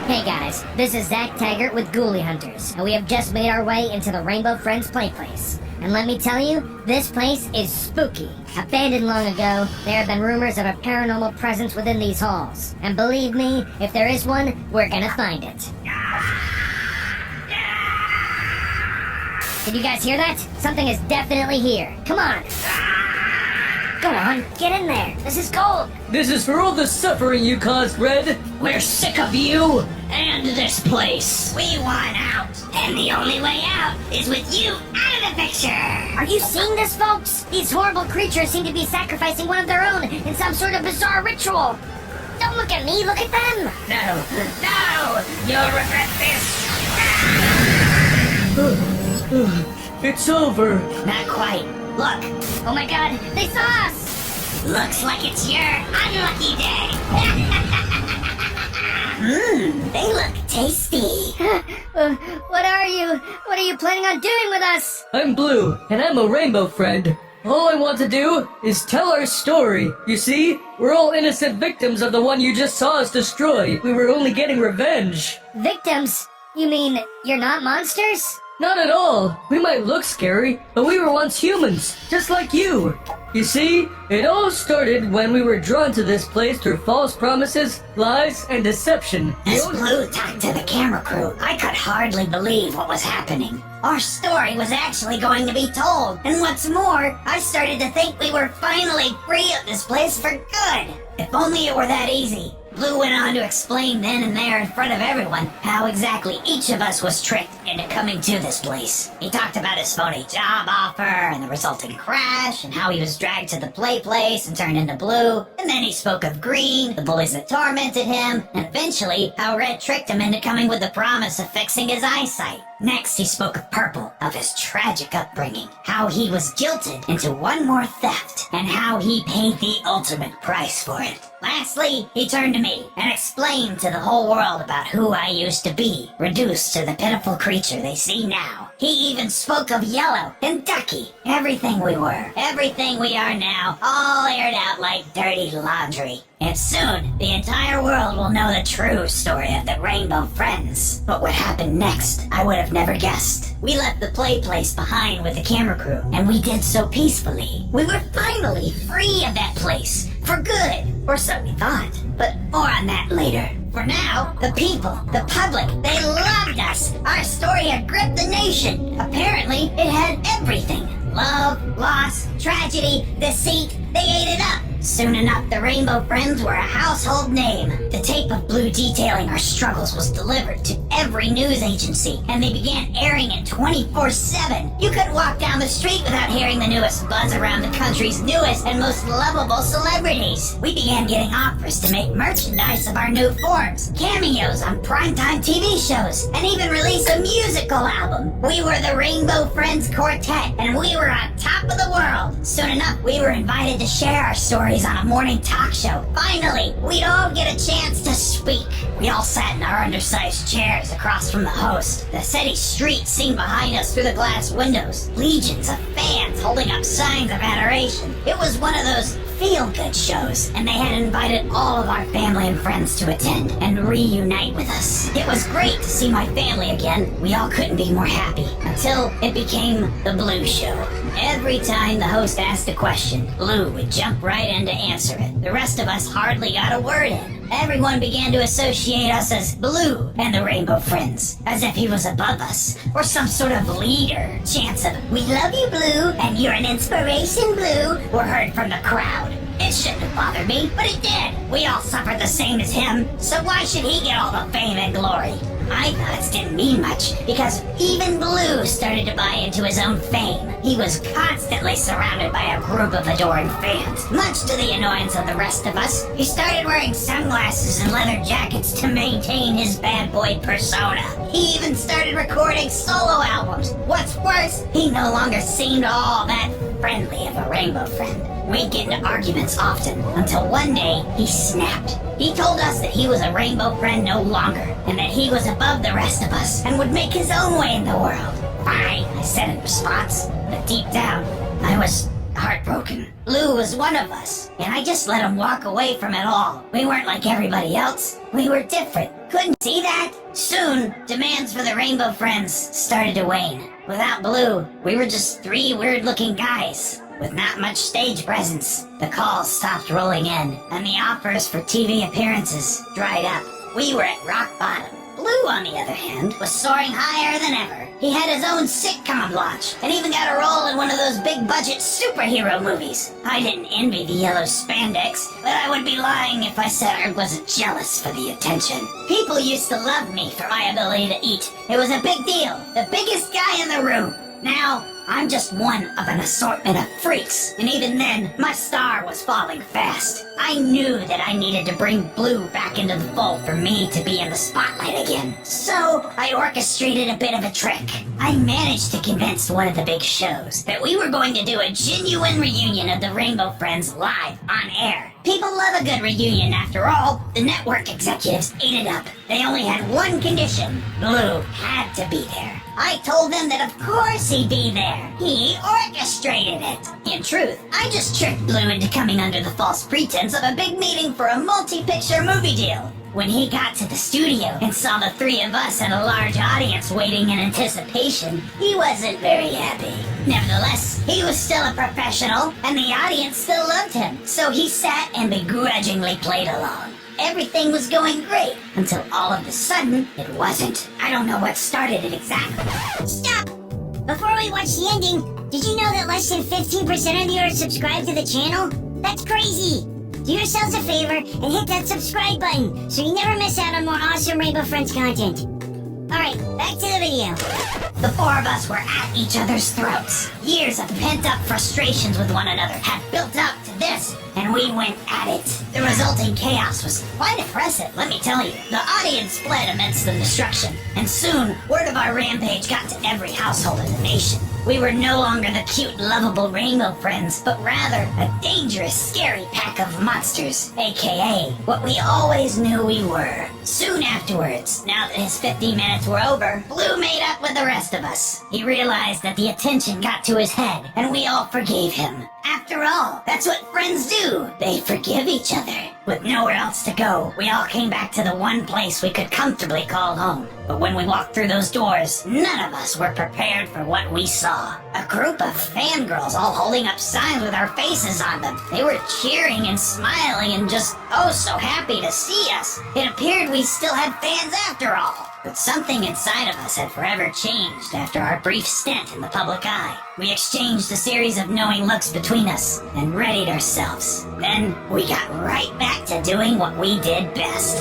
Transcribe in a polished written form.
Hey guys, this is Zach Taggart with Ghoulie Hunters, and we have just made our way into the Rainbow Friends play place. And let me tell you, this place is spooky. Abandoned long ago, there have been rumors of a paranormal presence within these halls. And believe me, if there is one, we're gonna find it. Did you guys hear that? Something is definitely here. Come on! Go on, get in there. This is gold. This is for all the suffering you caused, Red. We're sick of you and this place. We want out, and the only way out is with you out of the picture. Are you seeing this, folks? These horrible creatures seem to be sacrificing one of their own in some sort of bizarre ritual. Don't look at me, look at them. No, you'll regret this. It's over. Not quite. Look. Oh my god, they saw us! Looks like it's your unlucky day. They look tasty. What are you? What are you planning on doing with us? I'm Blue, and I'm a rainbow friend. All I want to do is tell our story. You see, we're all innocent victims of the one you just saw us destroy. We were only getting revenge. Victims? You mean you're not monsters? Not at all. We might look scary, but we were once humans, just like you. You see, it all started when we were drawn to this place through false promises, lies, and deception. As Blue talked to the camera crew, I could hardly believe what was happening. Our story was actually going to be told, and what's more, I started to think we were finally free of this place for good. If only it were that easy. Blue went on to explain then and there in front of everyone how exactly each of us was tricked into coming to this place. He talked about his phony job offer and the resulting crash and how he was dragged to the play place and turned into Blue. And then he spoke of Green, the bullies that tormented him, and eventually how Red tricked him into coming with the promise of fixing his eyesight. Next, he spoke of Purple, of his tragic upbringing, how he was jilted into one more theft, and how he paid the ultimate price for it. Lastly, he turned to me and explained to the whole world about who I used to be, reduced to the pitiful creature they see now. He even spoke of Yellow and Ducky, everything we were, everything we are now, all aired out like dirty laundry. And soon, the entire world will know the true story of the Rainbow Friends. But what happened next, I would have never guessed. We left the play place behind with the camera crew, and we did so peacefully. We were finally free of that place, for good, or so we thought. But more on that later. For now, the people, the public, they loved us. Our story had gripped the nation. Apparently, it had everything. Love, loss, tragedy, deceit, they ate it up. Soon enough, the Rainbow Friends were a household name. The tape of Blue detailing our struggles was delivered to every news agency, and they began airing it 24/7. You couldn't walk down the street without hearing the newest buzz around the country's newest and most lovable celebrities. We began getting offers to make merchandise of our new forms, cameos on primetime TV shows, and even release a musical album. We were the Rainbow Friends Quartet, and we were on top of the world. Soon enough, we were invited to share our stories on a morning talk show. Finally, we'd all get a chance to speak. We all sat in our undersized chairs across from the host. The city street seen behind us through the glass windows. Legions of fans holding up signs of adoration. It was one of those feel-good shows, and they had invited all of our family and friends to attend and reunite with us. It was great to see my family again. We all couldn't be more happy until it became the Blue Show. Every time the host asked a question, Blue would jump right in to answer it. The rest of us hardly got a word in. Everyone began to associate us as Blue and the Rainbow Friends, as if he was above us, or some sort of leader. Chants of, "We love you, Blue," and "You're an inspiration, Blue," were heard from the crowd. It shouldn't have bothered me, but it did. We all suffered the same as him, so why should he get all the fame and glory? My thoughts didn't mean much, because even Blue started to buy into his own fame. He was constantly surrounded by a group of adoring fans. Much to the annoyance of the rest of us, he started wearing sunglasses and leather jackets to maintain his bad boy persona. He even started recording solo albums. What's worse, he no longer seemed all that friendly of a rainbow friend. We'd get into arguments often, until one day he snapped. He told us that he was a rainbow friend no longer, and that he was above the rest of us, and would make his own way in the world. Fine, I said in response, but deep down, I was heartbroken. Blue was one of us, and I just let him walk away from it all. We weren't like everybody else. We were different. Couldn't see that? Soon, demands for the Rainbow Friends started to wane. Without Blue, we were just three weird-looking guys with not much stage presence. The calls stopped rolling in, and the offers for TV appearances dried up. We were at rock bottom. Blue, on the other hand, was soaring higher than ever. He had his own sitcom launch, and even got a role in one of those big-budget superhero movies. I didn't envy the yellow spandex, but I would be lying if I said I wasn't jealous for the attention. People used to love me for my ability to eat. It was a big deal. The biggest guy in the room. Now, I'm just one of an assortment of freaks, and even then, my star was falling fast. I knew that I needed to bring Blue back into the fold for me to be in the spotlight again. So, I orchestrated a bit of a trick. I managed to convince one of the big shows that we were going to do a genuine reunion of the Rainbow Friends live on air. People love a good reunion after all. The network executives ate it up. They only had one condition. Blue had to be there. I told them that of course he'd be there. He orchestrated it. In truth, I just tricked Blue into coming under the false pretense of a big meeting for a multi-picture movie deal. When he got to the studio and saw the three of us and a large audience waiting in anticipation, he wasn't very happy. Nevertheless, he was still a professional, and the audience still loved him, so he sat and begrudgingly played along. Everything was going great, until all of a sudden, it wasn't. I don't know what started it exactly. Stop! Before we watch the ending, did you know that less than 15% of you are subscribed to the channel? That's crazy! Do yourselves a favor and hit that subscribe button so you never miss out on more awesome Rainbow Friends content. Alright, back to the video. The four of us were at each other's throats. Years of pent-up frustrations with one another had built up to this, and we went at it. The resulting chaos was quite impressive, let me tell you. The audience fled amidst the destruction, and soon, word of our rampage got to every household in the nation. We were no longer the cute, lovable Rainbow Friends, but rather a dangerous, scary pack of monsters, aka what we always knew we were. Soon afterwards, now that his 50 minutes were over, Blue made up with the rest of us. He realized that the attention got to his head, and we all forgave him. After all, that's what friends do. They forgive each other. With nowhere else to go, we all came back to the one place we could comfortably call home. But when we walked through those doors, none of us were prepared for what we saw. A group of fangirls all holding up signs with our faces on them. They were cheering and smiling and just oh so happy to see us. It appeared we still had fans after all. But something inside of us had forever changed after our brief stint in the public eye. We exchanged a series of knowing looks between us and readied ourselves. Then we got right back to doing what we did best.